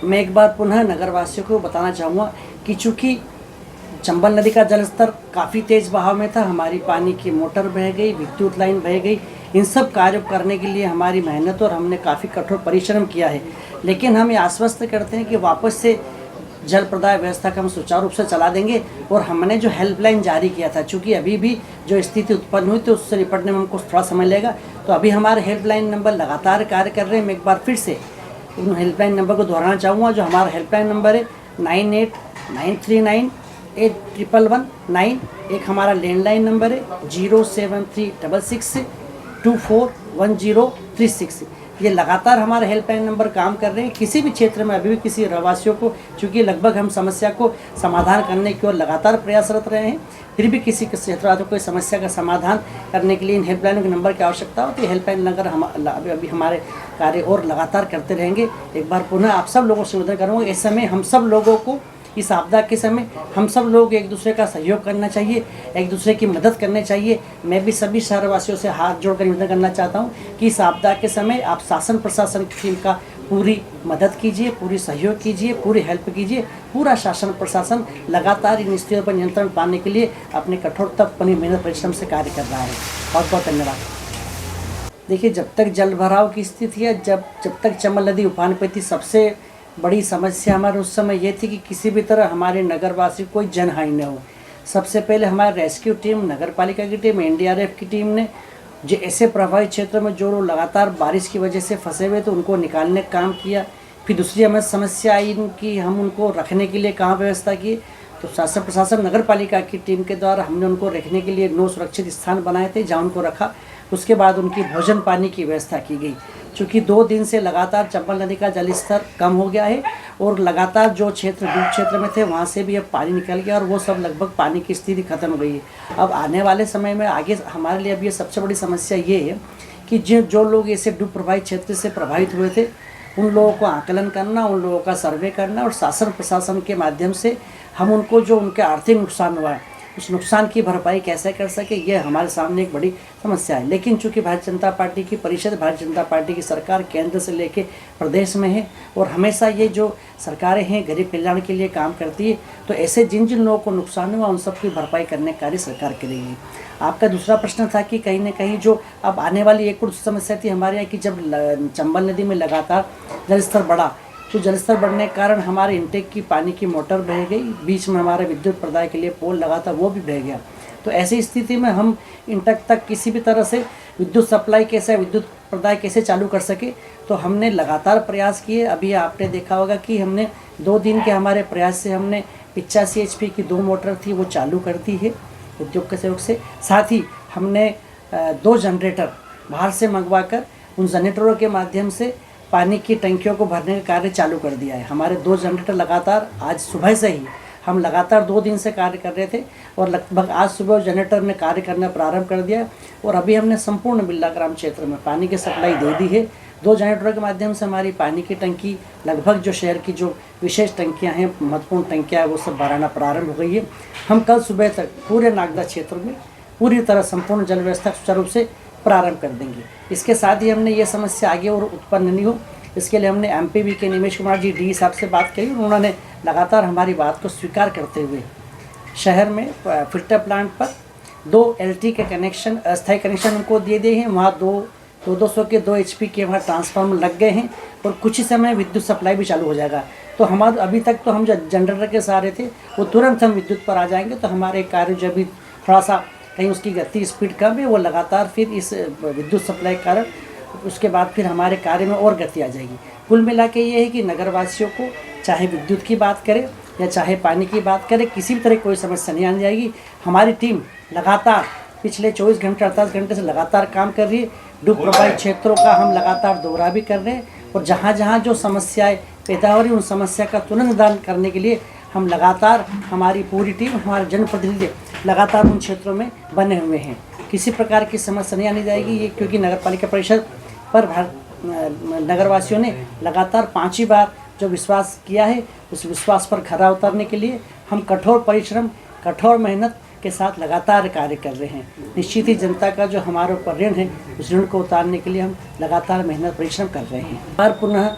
मैं एक बार पुनः नगरवासियों को बताना चाहूँगा कि चूँकि चंबल नदी का जलस्तर काफ़ी तेज़ बहाव में था, हमारी पानी की मोटर बह गई, विद्युत लाइन बह गई। इन सब कार्यों करने के लिए हमारी मेहनत और हमने काफ़ी कठोर परिश्रम किया है, लेकिन हम ये आश्वस्त करते हैं कि वापस से जल प्रदाय व्यवस्था का हम सुचारू रूप से चला देंगे। और हमने जो हेल्पलाइन जारी किया था, चूँकि अभी भी जो स्थिति उत्पन्न हुई तो उससे निपटने में हमको थोड़ा समय लगेगा, तो अभी हमारे हेल्पलाइन नंबर लगातार कार्य कर रहे हैं। मैं एक बार फिर से उन हेल्पलाइन नंबर को दोहराना चाहूँगा। जो हमारा हेल्पलाइन नंबर है 9893911119। एक हमारा लैंडलाइन नंबर है 07366241036। ये लगातार हमारे हेल्पलाइन नंबर काम कर रहे हैं। किसी भी क्षेत्र में अभी भी किसी रहवासियों को, चूँकि लगभग हम समस्या को समाधान करने की ओर लगातार प्रयासरत रहे हैं, फिर भी किसी क्षेत्रवासियों को कोई समस्या का समाधान करने के लिए इन हेल्पलाइन के नंबर की आवश्यकता होती है। हेल्पलाइन नंबर हम अभी हमारे कार्य और लगातार करते रहेंगे। एक बार पुनः आप सब लोगों से निवेदन करूँगा, इस समय हम सब लोगों को, इस आपदा के समय हम सब लोग एक दूसरे का सहयोग करना चाहिए, एक दूसरे की मदद करनी चाहिए। मैं भी सभी शहरवासियों से हाथ जोड़कर निवेदन करना चाहता हूं कि इस आपदा के समय आप शासन प्रशासन की टीम का पूरी मदद कीजिए, पूरी सहयोग कीजिए, पूरी हेल्प कीजिए। पूरा शासन प्रशासन लगातार इन स्थितियों पर नियंत्रण पाने के लिए अपने कठोरतम अपनी मेहनत परिश्रम से कार्य कर रहा है। बहुत बहुत धन्यवाद। देखिए, जब तक जल भराव की स्थिति है, जब तक चंबल नदी उफान पे थी, सबसे बड़ी समस्या हमारे उस समय ये थी कि किसी भी तरह हमारे नगरवासी कोई जनहानि न हो। सबसे पहले हमारे रेस्क्यू टीम, नगर पालिका की टीम, एनडीआरएफ की टीम ने जो ऐसे प्रभावित क्षेत्रों में जो लोग लगातार बारिश की वजह से फंसे हुए तो उनको निकालने का काम किया। फिर दूसरी हमें समस्या आई कि हम उनको रखने के लिए कहाँ व्यवस्था की, तो शासन प्रशासन नगर पालिका की टीम के द्वारा हमने उनको रखने के लिए 9 सुरक्षित स्थान बनाए थे जहाँ उनको रखा। उसके बाद उनकी भोजन पानी की व्यवस्था की गई। चूँकि 2 दिन से लगातार चंबल नदी का जलस्तर कम हो गया है और लगातार जो क्षेत्र डूब क्षेत्र में थे वहाँ से भी अब पानी निकल गया और वो सब लगभग पानी की स्थिति खत्म हो गई है। अब आने वाले समय में आगे हमारे लिए अब ये सबसे बड़ी समस्या ये है कि जो लोग ऐसे डूब प्रभावित क्षेत्र से प्रभावित हुए थे उन लोगों को आकलन करना, उन लोगों का सर्वे करना और शासन प्रशासन के माध्यम से हम उनको जो उनके आर्थिक नुकसान हुआ है उस नुकसान की भरपाई कैसे कर सके, ये हमारे सामने एक बड़ी समस्या है। लेकिन चूंकि भारतीय जनता पार्टी की परिषद, भारतीय जनता पार्टी की सरकार केंद्र से लेके प्रदेश में है और हमेशा ये जो सरकारें हैं गरीब कल्याण के लिए काम करती है, तो ऐसे जिन जिन लोगों को नुकसान हुआ उन सब की भरपाई करने का कार्य सरकार करेगी। आपका दूसरा प्रश्न था कि कहीं ना कहीं जो अब आने वाली एक और समस्या थी हमारे यहाँ की, जब चंबल नदी में लगातार जलस्तर बढ़ा तो जलस्तर बढ़ने के कारण हमारे इंटेक की पानी की मोटर बह गई, बीच में हमारे विद्युत प्रदाय के लिए पोल लगा था वो भी बह गया। तो ऐसी स्थिति में हम इंटेक तक किसी भी तरह से विद्युत सप्लाई कैसे, विद्युत प्रदाय कैसे चालू कर सके, तो हमने लगातार प्रयास किए। अभी आपने देखा होगा कि हमने 2 दिन के हमारे प्रयास से हमने 85 HP की 2 मोटर थी वो चालू कर दी है उद्योग के सहयोग से। साथ ही हमने 2 जनरेटर बाहर से मंगवा कर उन जनरेटरों के माध्यम से पानी की टंकियों को भरने का कार्य चालू कर दिया है। हमारे 2 जनरेटर लगातार आज सुबह से ही हम लगातार 2 दिन से कार्य कर रहे थे और लगभग आज सुबह जनरेटर ने कार्य करना प्रारंभ कर दिया और अभी हमने संपूर्ण बिल्ला ग्राम क्षेत्र में पानी की सप्लाई दे दी है। 2 जनरेटरों के माध्यम से हमारी पानी की टंकी लगभग जो शहर की जो विशेष टंकियाँ हैं, महत्वपूर्ण टंकियाँ हैं, वो सब भराना प्रारंभ हो गई है। हम कल सुबह तक पूरे नागदा क्षेत्र में पूरी तरह संपूर्ण जल व्यवस्था सुचारू रूप से प्रारंभ कर देंगे। इसके साथ ही हमने ये समस्या आगे और उत्पन्न नहीं हो, इसके लिए हमने MPV के निमेश कुमार जी डी साहब से बात करी। उन्होंने लगातार हमारी बात को स्वीकार करते हुए शहर में फिल्टर प्लांट पर 2 LT के कनेक्शन, अस्थायी कनेक्शन उनको दे दिए हैं। वहाँ 200 के 2 HP के वहाँ ट्रांसफार्मर लग गए हैं और कुछ ही समय विद्युत सप्लाई भी चालू हो जाएगा। तो हमारे अभी तक तो हम जो जनरेटर के सहारे थे वो तुरंत हम विद्युत पर आ जाएंगे। तो हमारे कार्य जो भी थोड़ा सा कहीं उसकी गति स्पीड कम है वो लगातार फिर इस विद्युत सप्लाई के कारण उसके बाद फिर हमारे कार्य में और गति आ जाएगी। कुल मिला के ये है कि नगरवासियों को चाहे विद्युत की बात करें या चाहे पानी की बात करें, किसी भी तरह कोई समस्या नहीं आने जाएगी। हमारी टीम लगातार पिछले 24 घंटे 48 घंटे से लगातार काम कर रही है। डूब प्रभावित क्षेत्रों का हम लगातार दौरा भी कर रहे हैं और जहाँ जहाँ जो समस्याएँ पैदा हो रही उन समस्या का तुरंत निदान करने के लिए हम लगातार, हमारी पूरी टीम, हमारे जनप्रतिनिधि लगातार उन क्षेत्रों में बने हुए हैं। किसी प्रकार की समस्या नहीं आनी जाएगी ये, क्योंकि नगर पालिका परिषद पर नगरवासियों ने लगातार 5ही बार जो विश्वास किया है उस विश्वास पर खरा उतरने के लिए हम कठोर परिश्रम, कठोर मेहनत के साथ लगातार कार्य कर रहे हैं। निश्चित ही जनता का जो हमारे ऊपर ऋण है उस ऋण को उतारने के लिए हम लगातार मेहनत परिश्रम कर रहे हैं। और पुनः